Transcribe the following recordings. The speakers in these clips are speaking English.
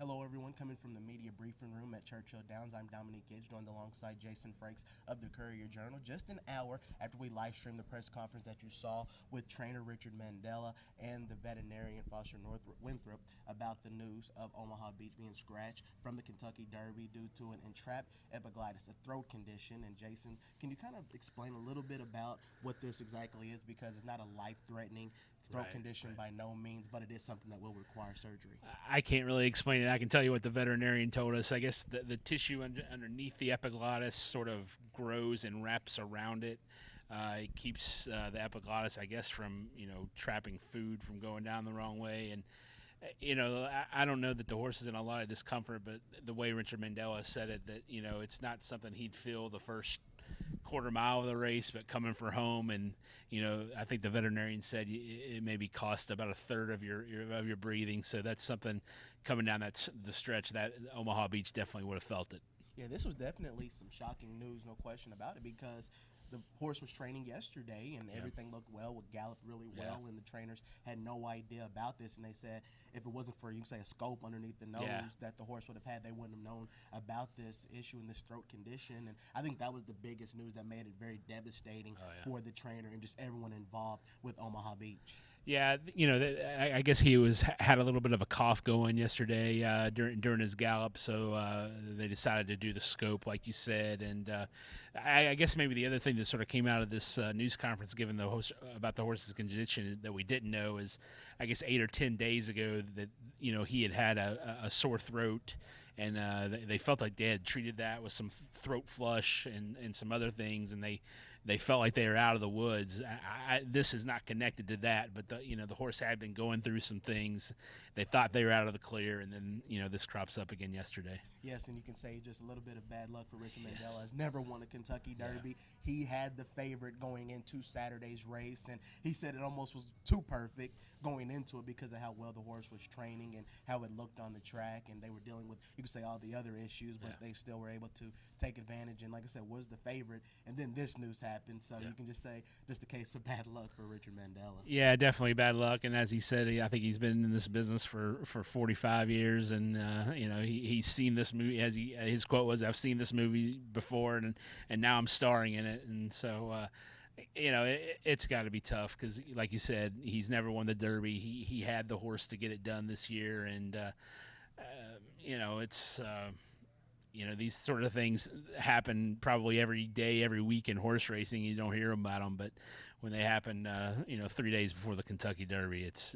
Hello, everyone. Coming from the media briefing room at Churchill Downs, I'm Dominique Yates, joined alongside Jason Frakes of the Courier Journal. Just an hour after we live streamed the press conference that you saw with trainer Richard Mandela and the veterinarian Foster Winthrop about the news of Omaha Beach being scratched from the Kentucky Derby due to an entrapped epiglottis, a throat condition. And Jason, can you kind of explain a little bit about what this exactly is, because it's not a life-threatening throat condition by no means, but it is something that will require surgery. I can't really explain it. I can tell you what the veterinarian told us. I guess the tissue underneath the epiglottis sort of grows and wraps around it. It keeps the epiglottis, I guess, from trapping food from going down the wrong way. And I don't know that the horse is in a lot of discomfort, but the way Richard Mandela said it, that it's not something he'd feel the first quarter mile of the race, but coming for home. And I think the veterinarian said it maybe cost about a third of your breathing. So that's something coming down the stretch that Omaha Beach definitely would have felt it. Yeah, this was definitely some shocking news, no question about it, because the horse was training yesterday and everything looked well, galloped really well, and the trainers had no idea about this. And they said if it wasn't for, you say, a scope underneath the nose that the horse would have had, they wouldn't have known about this issue and this throat condition. And I think that was the biggest news that made it very devastating for the trainer and just everyone involved with Omaha Beach. Yeah, I guess he had a little bit of a cough going yesterday during his gallop, so they decided to do the scope, like you said. And I guess maybe the other thing that sort of came out of this news conference, given about the horse's condition, that we didn't know is, I guess 8 or 10 days ago, that he had a sore throat. And they felt like they had treated that with some throat flush and some other things, and they felt like they were out of the woods. This is not connected to that, but the horse had been going through some things. They thought they were out of the clear, and then this crops up again yesterday. Yes, and you can say just a little bit of bad luck for Richard Mandela. Has never won a Kentucky Derby. He had the favorite going into Saturday's race, and he said it almost was too perfect going into it because of how well the horse was training and how it looked on the track. And they were dealing with, you could say, all the other issues, but they still were able to take advantage. And like I said, was the favorite. And then this news happened, so you can just say just a case of bad luck for Richard Mandela. Yeah, definitely bad luck. And as he said, I think he's been in this business for 45 years, and he's seen this movie. His quote was, "I've seen this movie before, and now I'm starring in it." And so it's got to be tough because, like you said, he's never won the Derby. He had the horse to get it done this year, and it's these sort of things happen probably every day, every week in horse racing. You don't hear about them, but when they happen, 3 days before the Kentucky Derby, it's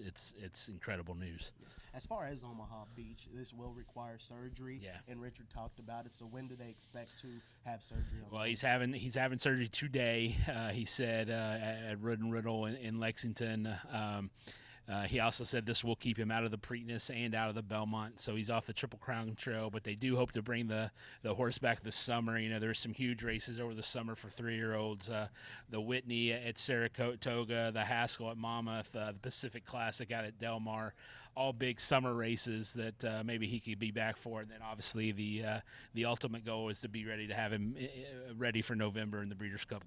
incredible news. Yes. As far as Omaha Beach, this will require surgery, and Richard talked about it. So when do they expect to have surgery? Well, he's having surgery today. He said at Rood and Riddle in Lexington. He also said this will keep him out of the Preakness and out of the Belmont, so he's off the Triple Crown Trail. But they do hope to bring the horse back this summer. There's some huge races over the summer for 3-year-olds. The Whitney at Saratoga, the Haskell at Monmouth, the Pacific Classic out at Del Mar, all big summer races that maybe he could be back for. And then obviously the ultimate goal is to be ready to have him ready for November in the Breeders' Cup.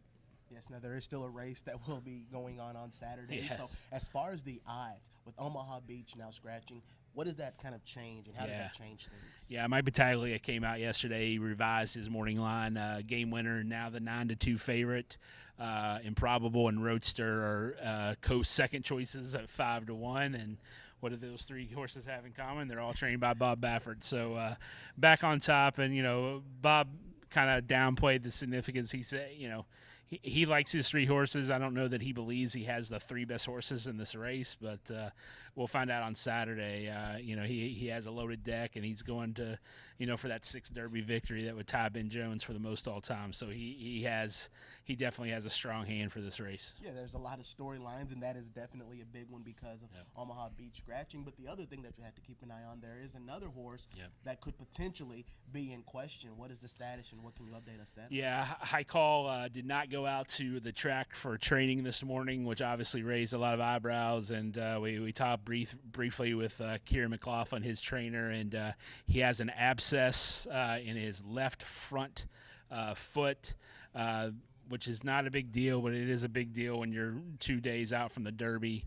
Yes, now there is still a race that will be going on Saturday. Yes. So as far as the odds, with Omaha Beach now scratching, what does that kind of change, and how does that change things? Yeah, Mike Battaglia came out yesterday. He revised his morning line. Game winner, now the 9-2 favorite. Improbable and Roadster are co-second choices at 5-1. And what do those three horses have in common? They're all trained by Bob Baffert. So back on top, and, Bob kind of downplayed the significance. He said, he likes his three horses. I don't know that he believes he has the three best horses in this race, but we'll find out on Saturday. He has a loaded deck, and he's going to, for that 6th Derby victory that would tie Ben Jones for the most all time. So he definitely has a strong hand for this race. Yeah, there's a lot of storylines, and that is definitely a big one because of Omaha Beach scratching. But the other thing that you have to keep an eye on, there is another horse that could potentially be in question. What is the status, and what can you update us that? Yeah, High Call did not go out to the track for training this morning, which obviously raised a lot of eyebrows. And we talked briefly with Kieran McLaughlin, his trainer, and he has an abscess in his left front foot. which is not a big deal, but it is a big deal when you're 2 days out from the Derby.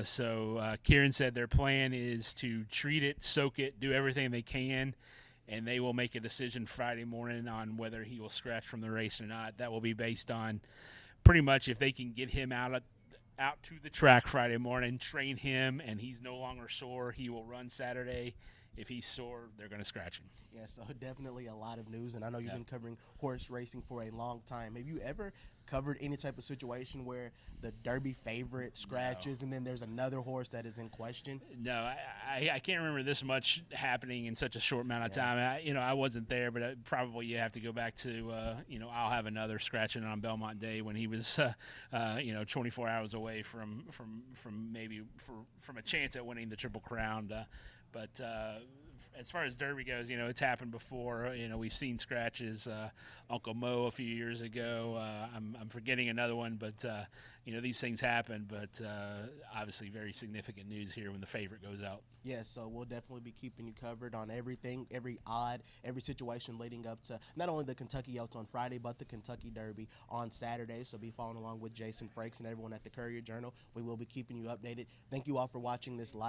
So Kieran said their plan is to treat it, soak it, do everything they can, and they will make a decision Friday morning on whether he will scratch from the race or not. That will be based on pretty much if they can get him out to the track Friday morning, train him, and he's no longer sore, he will run Saturday. If he's sore, they're going to scratch him. Yeah, so definitely a lot of news, and I know you've been covering horse racing for a long time. Have you ever covered any type of situation where the Derby favorite scratches and then there's another horse that is in question? No, I can't remember this much happening in such a short amount of time. I wasn't there, but probably you have to go back to, I'll have another scratching on Belmont Day when he was, 24 hours away from maybe from a chance at winning the Triple Crown. But as far as Derby goes, it's happened before. We've seen scratches. Uncle Mo a few years ago. I'm forgetting another one, but these things happen. But obviously, very significant news here when the favorite goes out. Yeah, so we'll definitely be keeping you covered on everything, every odd, every situation leading up to not only the Kentucky Oaks on Friday, but the Kentucky Derby on Saturday. So be following along with Jason Frakes and everyone at the Courier Journal. We will be keeping you updated. Thank you all for watching this live